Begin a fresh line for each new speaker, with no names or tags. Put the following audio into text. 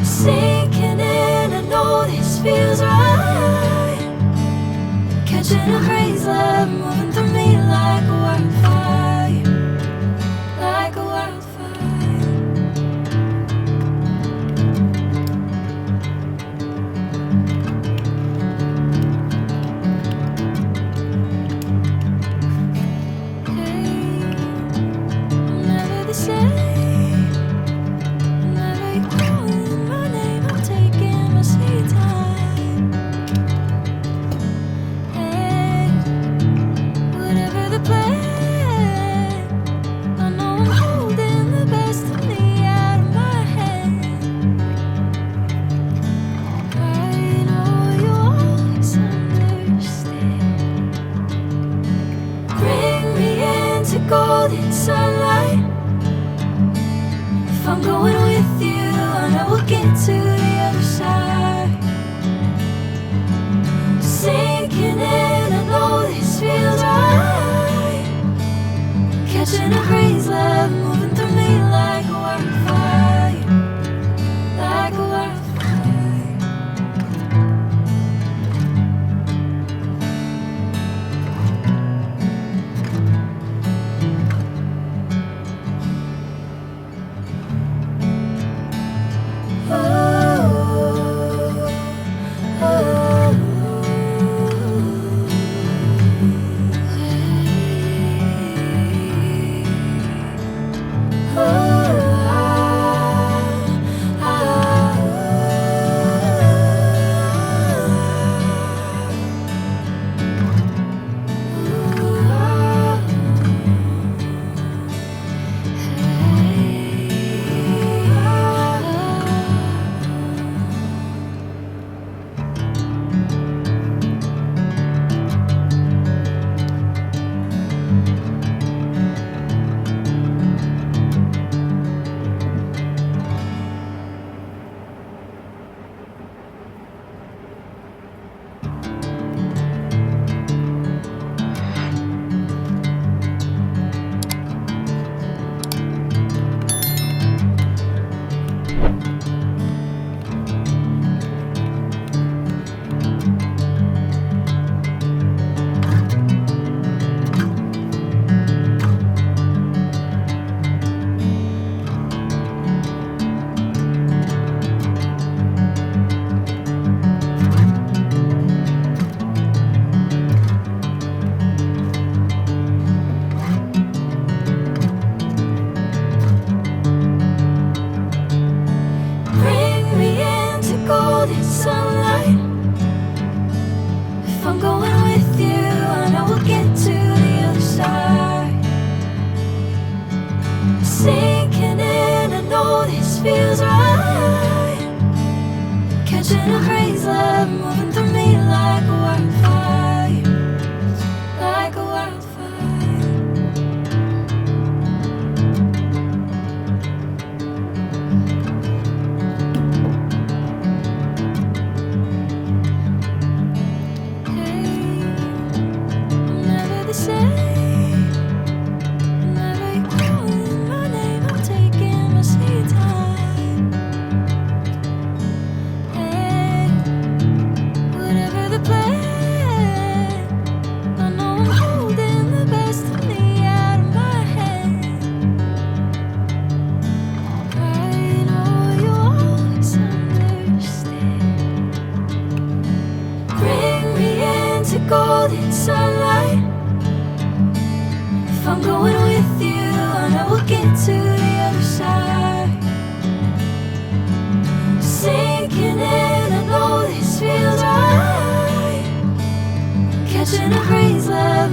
Sinking in, I know this feels right. Catching a crazy love moving through me like a wildfire, like a wildfire. Hey, I'm never the same. Whenever you're calling my name, I'm taking my sweet time. Hey, whatever the plan, I know I'm holding the best of me out of my hand. I know you always understand. Bring me into golden sunlight. If I'm going with you, I know we'll get to the other side. Sinking in, I know this feels right. Catching a crazy love moving through me like a wildfire, like a wildfire. Bring me into golden sunlight. If I'm going with you, I know we'll get to the other side. Sinking in, I know this feels right. Catching a crazy love moving through me like a wildfire, like a wildfire. I'm never the same. Whenever you're calling my name, I'm taking my sweet time. Hey, whatever the plan, I know I'm holding the best of me out of my hand. I know you always understand. Bring me into golden sunlight. If I'm going with you, I know we'll get to the other side. Sinking in, I know this feels right. Catching a crazy love